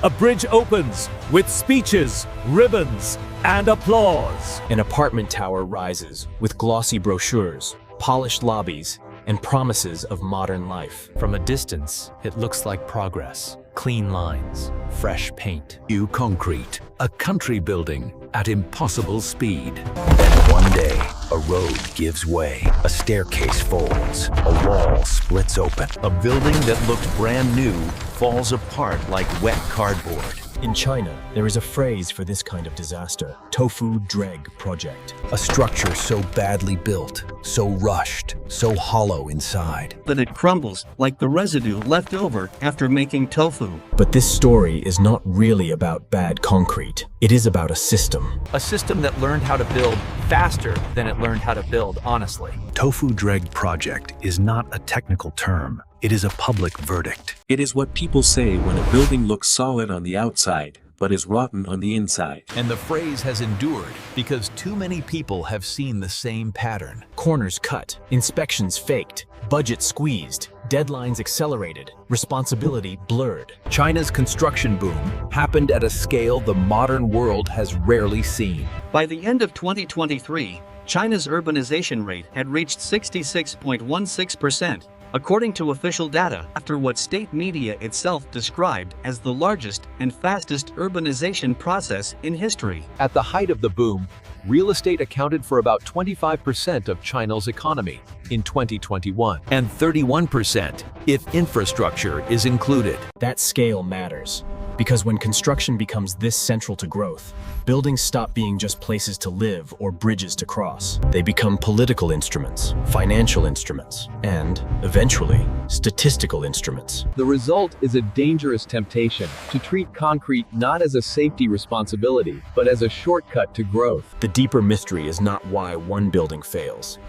A bridge opens with speeches, ribbons, and applause. An apartment tower rises with glossy brochures, polished lobbies, and promises of modern life. From a distance, it looks like progress. Clean lines, fresh paint. New concrete, a country building at impossible speed. Then one day, a road gives way, a staircase folds, a wall splits open. A building that looked brand new falls apart like wet cardboard. In China, there is a phrase for this kind of disaster: Tofu-Dreg project. A structure so badly built, so rushed, so hollow inside, that it crumbles like the residue left over after making tofu. But this story is not really about bad concrete. It is about a system. A system that learned how to build faster than it learned how to build honestly. Tofu-Dreg project is not a technical term. It is a public verdict. It is what people say when a building looks solid on the outside, but is rotten on the inside. And the phrase has endured because too many people have seen the same pattern. Corners cut, inspections faked, budget squeezed, deadlines accelerated, responsibility blurred. China's construction boom happened at a scale the modern world has rarely seen. By the end of 2023, China's urbanization rate had reached 66.16%. According to official data, after what state media itself described as the largest and fastest urbanization process in history. At the height of the boom, real estate accounted for about 25% of China's economy in 2021, and 31% if infrastructure is included. That scale matters, because when construction becomes this central to growth, buildings stop being just places to live or bridges to cross. They become political instruments, financial instruments, and, eventually, statistical instruments. The result is a dangerous temptation to treat concrete not as a safety responsibility, but as a shortcut to growth. The deeper mystery is not why one building fails.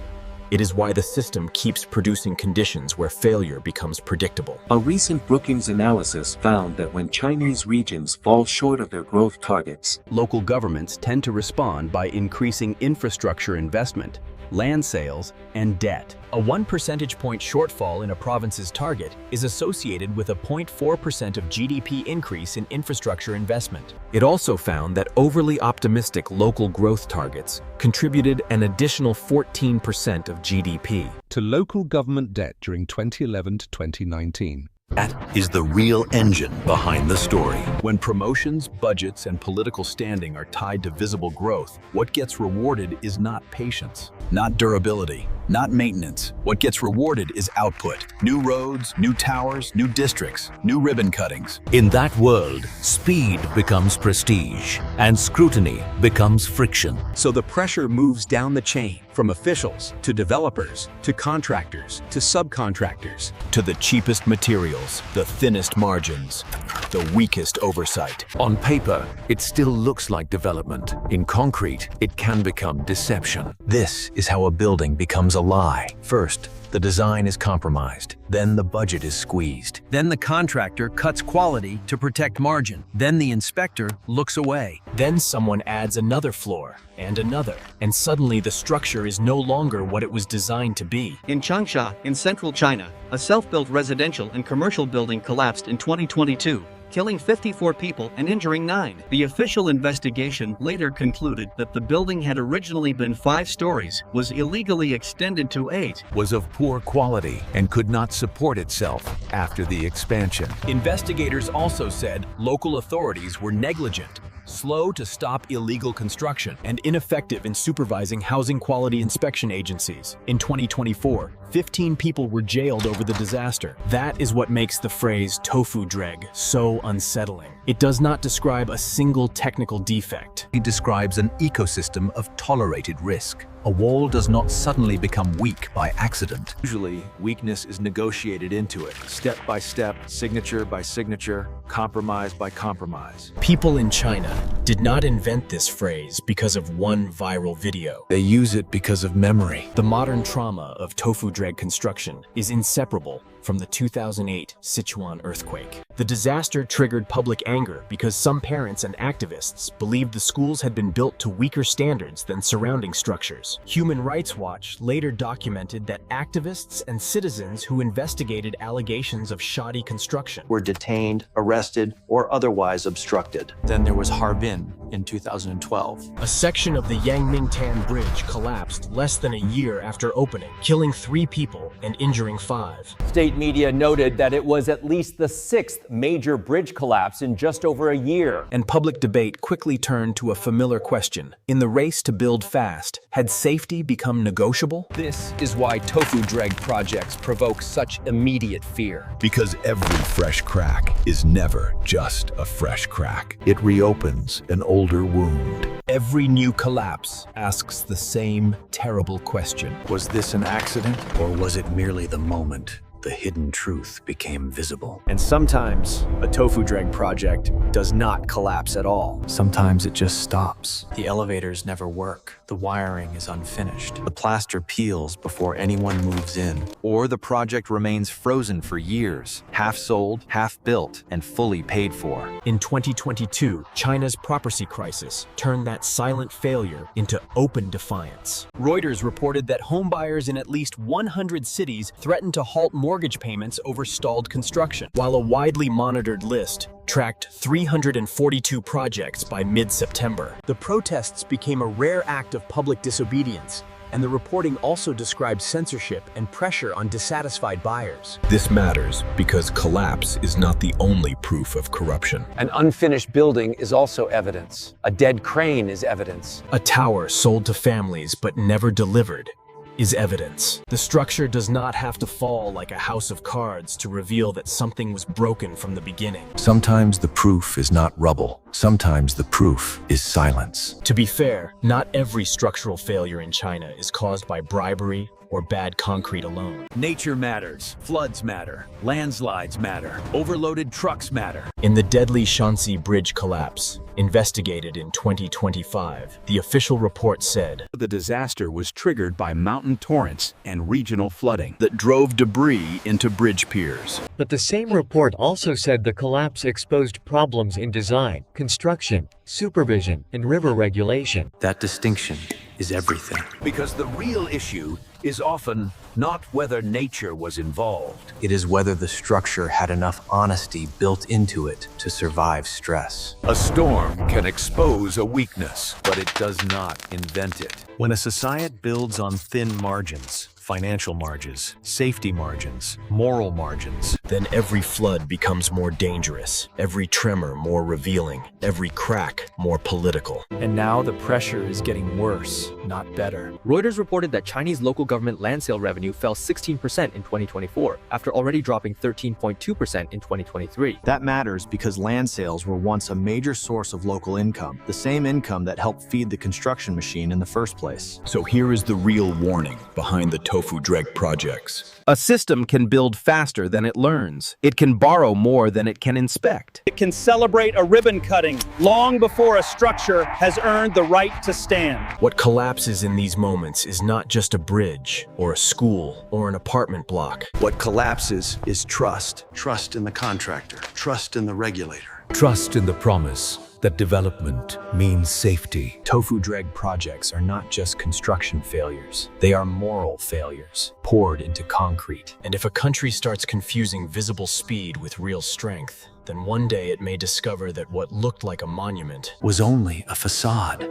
It is why the system keeps producing conditions where failure becomes predictable. A recent Brookings analysis found that when Chinese regions fall short of their growth targets, local governments tend to respond by increasing infrastructure investment, land sales, and debt. A 1 percentage point shortfall in a province's target is associated with a 0.4% of GDP increase in infrastructure investment. It also found that overly optimistic local growth targets contributed an additional 14% of GDP to local government debt during 2011 to 2019. That is the real engine behind the story. When promotions, budgets, and political standing are tied to visible growth, what gets rewarded is not patience, not durability, not maintenance. What gets rewarded is output. New roads, new towers, new districts, new ribbon cuttings. In that world, speed becomes prestige, and scrutiny becomes friction. So the pressure moves down the chain, from officials to developers to contractors to subcontractors. To the cheapest materials, the thinnest margins, the weakest oversight. On paper, it still looks like development. In concrete, it can become deception. This is how a building becomes a lie. First, the design is compromised. Then the budget is squeezed. Then the contractor cuts quality to protect margin. Then the inspector looks away. Then someone adds another floor and another, and suddenly the structure is no longer what it was designed to be. In Changsha, in central China, a self-built residential and commercial building collapsed in 2022. Killing 54 people and injuring 9. The official investigation later concluded that the building had originally been 5 stories, was illegally extended to 8, was of poor quality, and could not support itself after the expansion. Investigators also said local authorities were negligent, slow to stop illegal construction, and ineffective in supervising housing quality inspection agencies. In 2024, 15 people were jailed over the disaster. That is what makes the phrase Tofu-Dreg so unsettling. It does not describe a single technical defect. It describes an ecosystem of tolerated risk. A wall does not suddenly become weak by accident. Usually, weakness is negotiated into it, step by step, signature by signature, compromise by compromise. People in China did not invent this phrase because of one viral video. They use it because of memory. The modern trauma of Tofu-Dreg construction is inseparable from the 2008 Sichuan earthquake. The disaster triggered public anger because some parents and activists believed the schools had been built to weaker standards than surrounding structures. Human Rights Watch later documented that activists and citizens who investigated allegations of shoddy construction were detained, arrested, or otherwise obstructed. Then there was Harbin in 2012. A section of the Yangmingtan Bridge collapsed less than a year after opening, killing 3 people and injuring 5. State media noted that it was at least the 6th major bridge collapse in just over a year. And public debate quickly turned to a familiar question. In the race to build fast, had safety become negotiable? This is why Tofu-Dreg projects provoke such immediate fear. Because every fresh crack is never just a fresh crack. It reopens an older wound. Every new collapse asks the same terrible question. Was this an accident, or was it merely the moment the hidden truth became visible? And sometimes a Tofu-Dreg project does not collapse at all. Sometimes it just stops. The elevators never work. The wiring is unfinished. The plaster peels before anyone moves in. Or the project remains frozen for years, half sold, half built, and fully paid for. In 2022, China's property crisis turned that silent failure into open defiance. Reuters reported that homebuyers in at least 100 cities threatened to halt mortgage payments over stalled construction, while a widely monitored list tracked 342 projects by mid-September. The protests became a rare act of public disobedience, and the reporting also described censorship and pressure on dissatisfied buyers. This matters because collapse is not the only proof of corruption. An unfinished building is also evidence. A dead crane is evidence. A tower sold to families but never delivered is evidence. The structure does not have to fall like a house of cards to reveal that something was broken from the beginning. Sometimes the proof is not rubble. Sometimes the proof is silence. To be fair, not every structural failure in China is caused by bribery or bad concrete alone. Nature matters, floods matter, landslides matter, overloaded trucks matter. In the deadly Shanxi Bridge collapse, investigated in 2025, the official report said, The disaster was triggered by mountain torrents and regional flooding that drove debris into bridge piers. But the same report also said the collapse exposed problems in design, construction, supervision, and river regulation. That distinction is everything. Because the real issue is often not whether nature was involved. It is whether the structure had enough honesty built into it to survive stress. A storm can expose a weakness, but it does not invent it. When a society builds on thin margins, financial margins, safety margins, moral margins, then every flood becomes more dangerous, every tremor more revealing, every crack more political. And now the pressure is getting worse, not better. Reuters reported that Chinese local government land sale revenue fell 16% in 2024, after already dropping 13.2% in 2023. That matters because land sales were once a major source of local income, the same income that helped feed the construction machine in the first place. So here is the real warning behind the Tofu-Dreg projects. A system can build faster than it learns. It can borrow more than it can inspect. It can celebrate a ribbon cutting long before a structure has earned the right to stand. What collapses in these moments is not just a bridge, or a school, or an apartment block. What collapses is trust. Trust in the contractor. Trust in the regulator. Trust in the promise that development means safety. Tofu-Dreg projects are not just construction failures. They are moral failures, poured into concrete. And if a country starts confusing visible speed with real strength, then one day it may discover that what looked like a monument was only a facade.